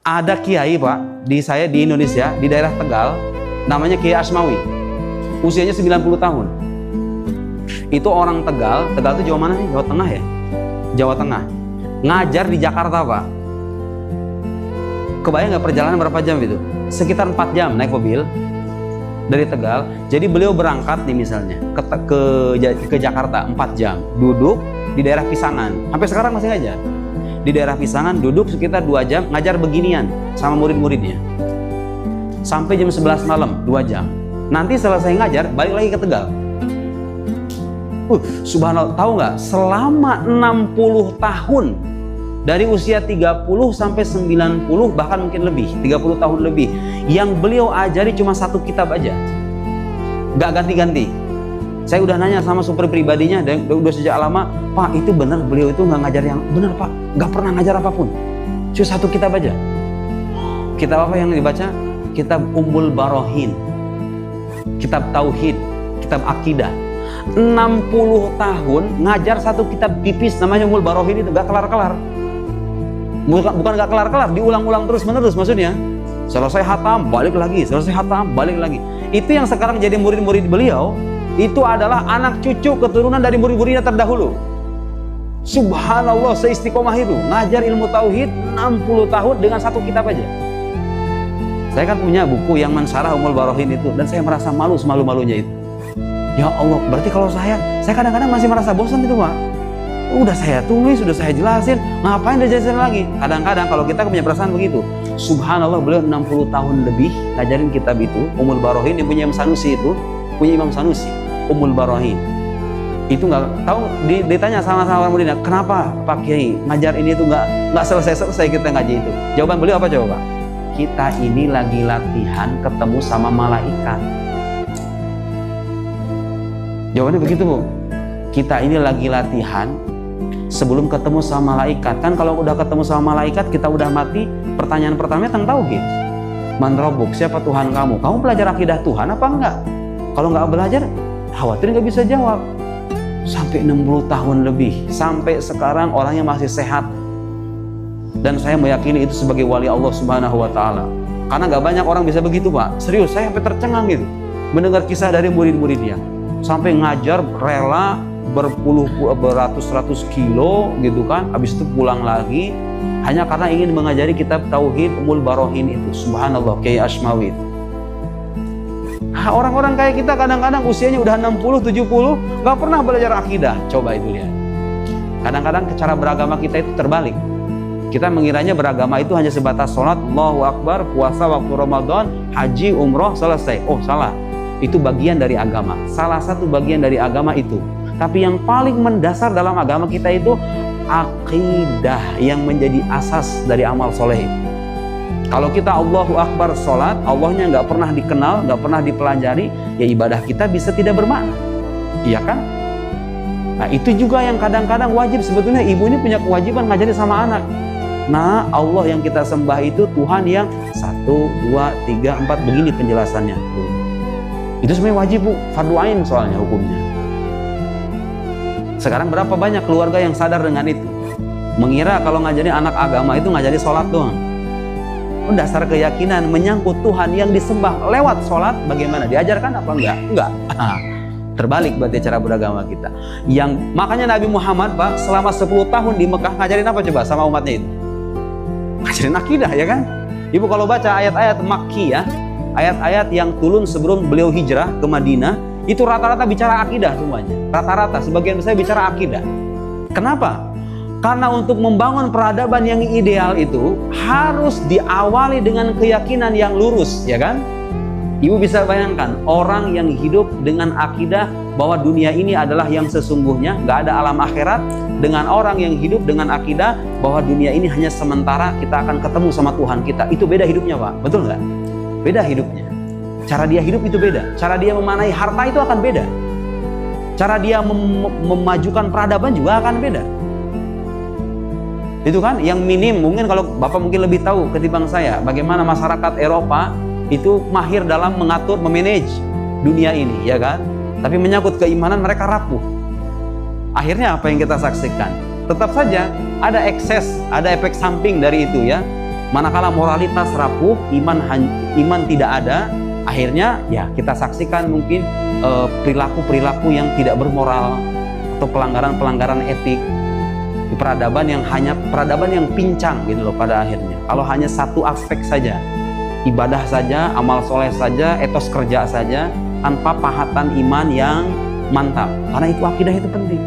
Ada kiai Pak, di Indonesia, di daerah Tegal, namanya Kiai Asmawi. Usianya 90 tahun. Itu orang Tegal itu Jawa mana sih? Jawa Tengah ya? Jawa Tengah. Ngajar di Jakarta Pak. Kebayang nggak perjalanan berapa jam itu? Sekitar 4 jam naik mobil dari Tegal. Jadi beliau berangkat nih misalnya ke Jakarta 4 jam. Duduk di daerah Pisangan. Sampai sekarang masih ngajar. Di daerah Pisangan duduk sekitar 2 jam ngajar beginian sama murid-muridnya. Sampai jam 11 malam 2 jam. Nanti selesai ngajar balik lagi ke Tegal. Subhanallah, tahu nggak? Selama 60 tahun dari usia 30 sampai 90 bahkan mungkin lebih, 30 tahun lebih, yang beliau ajari cuma 1 kitab aja. Nggak ganti-ganti. Saya udah nanya sama super pribadinya dan udah sejak lama, Pak itu benar beliau itu nggak ngajar yang benar Pak, nggak pernah ngajar apapun, cuma 1 kitab aja. Kitab apa yang dibaca? Kitab Ummul Barohin, kitab Tauhid, kitab Akidah. 60 tahun ngajar 1 kitab tipis namanya Ummul Barohin itu nggak kelar-kelar. Bukan nggak kelar-kelar, diulang-ulang terus-menerus maksudnya. Selesai hatam, balik lagi, selesai hatam, balik lagi. Itu yang sekarang jadi murid-murid beliau. Itu adalah anak cucu keturunan dari murid-muridnya terdahulu. Subhanallah, seistiqomah itu ngajar ilmu tauhid 60 tahun dengan 1 kitab aja. Saya kan punya buku yang mensyarah Ummul Barohin itu, dan saya merasa malu semalu-malunya itu. Ya Allah, berarti kalau saya kadang-kadang masih merasa bosan itu Pak. Udah saya tulis, udah saya jelasin, ngapain dijelasin lagi? Kadang-kadang kalau kita punya perasaan begitu. Subhanallah, beliau 60 tahun lebih ngajarin kitab itu, Ummul Barohin, yang punya Imam Sanusi itu, punya Imam Sanusi. Ummul Barohin itu nggak tahu, ditanya sama muridnya, kenapa Pak Kiai ngajar ini tuh nggak selesai kita ngaji itu? Jawaban beliau apa coba Pak? Kita ini lagi latihan ketemu sama malaikat. Jawabannya begitu Bu. Kita ini lagi latihan sebelum ketemu sama malaikat. Kan kalau udah ketemu sama malaikat, kita udah mati, pertanyaan pertamanya tentang tauhid. Man Rabbuk, siapa Tuhan kamu? Kamu belajar akidah Tuhan apa enggak? Kalau nggak belajar, khawatir nggak bisa jawab. Sampai 60 tahun lebih, sampai sekarang orangnya masih sehat. Dan saya meyakini itu sebagai wali Allah Subhanahu wa Ta'ala. Karena nggak banyak orang bisa begitu Pak. Serius, saya sampai tercengang gitu mendengar kisah dari murid-muridnya. Sampai ngajar rela beratus-ratus kilo gitu kan, habis itu pulang lagi hanya karena ingin mengajari kitab Tauhid Ummul Barohin itu. Subhanallah, Kiai Asmawi itu. Orang-orang kayak kita kadang-kadang usianya udah 60, 70 nggak pernah belajar akidah. Coba itu lihat. Kadang-kadang cara beragama kita itu terbalik. Kita mengiranya beragama itu hanya sebatas sholat, Allahu Akbar, puasa waktu Ramadan, haji, umroh, selesai. Oh salah, itu bagian dari agama. Salah satu bagian dari agama itu. Tapi yang paling mendasar dalam agama kita itu akidah yang menjadi asas dari amal soleh itu. Kalau kita Allahu Akbar sholat, Allahnya nggak pernah dikenal, nggak pernah dipelajari, ya ibadah kita bisa tidak bermakna. Iya kan? Nah itu juga yang kadang-kadang wajib. Sebetulnya ibu ini punya kewajiban ngajari sama anak. Nah Allah yang kita sembah itu Tuhan yang 1, 2, 3, 4, begini penjelasannya. Itu sebenarnya wajib Bu, fardu ain soalnya hukumnya. Sekarang berapa banyak keluarga yang sadar dengan itu? Mengira kalau ngajari anak agama itu ngajari sholat doang. Dasar keyakinan menyangkut Tuhan yang disembah lewat sholat, bagaimana? Diajarkan apa enggak? Enggak. Terbalik berarti cara beragama kita. Yang makanya Nabi Muhammad Pak selama 10 tahun di Mekah ngajarin apa coba sama umatnya itu? Ngajarin akidah ya kan? Ibu kalau baca ayat-ayat Makki ya, ayat-ayat yang turun sebelum beliau hijrah ke Madinah, itu rata-rata bicara akidah semuanya. Rata-rata sebagian besar bicara akidah. Kenapa? Karena untuk membangun peradaban yang ideal itu harus diawali dengan keyakinan yang lurus, ya kan? Ibu bisa bayangkan orang yang hidup dengan akidah bahwa dunia ini adalah yang sesungguhnya, nggak ada alam akhirat, dengan orang yang hidup dengan akidah bahwa dunia ini hanya sementara, kita akan ketemu sama Tuhan kita. Itu beda hidupnya Pak, betul nggak? Beda hidupnya. Cara dia hidup itu beda. Cara dia memanai harta itu akan beda. Cara dia memajukan peradaban juga akan beda. Itu kan yang minim, mungkin kalau Bapak mungkin lebih tahu ketimbang saya bagaimana masyarakat Eropa itu mahir dalam mengatur, memanage dunia ini, ya kan? Tapi menyangkut keimanan mereka rapuh. Akhirnya apa yang kita saksikan? Tetap saja ada ekses, ada efek samping dari itu ya. Manakala moralitas rapuh, iman tidak ada, akhirnya ya kita saksikan mungkin perilaku-perilaku yang tidak bermoral atau pelanggaran-pelanggaran etik di peradaban yang pincang gitu loh pada akhirnya. Kalau hanya satu aspek saja, ibadah saja, amal soleh saja, etos kerja saja, tanpa pahatan iman yang mantap. Karena itu akidah itu penting.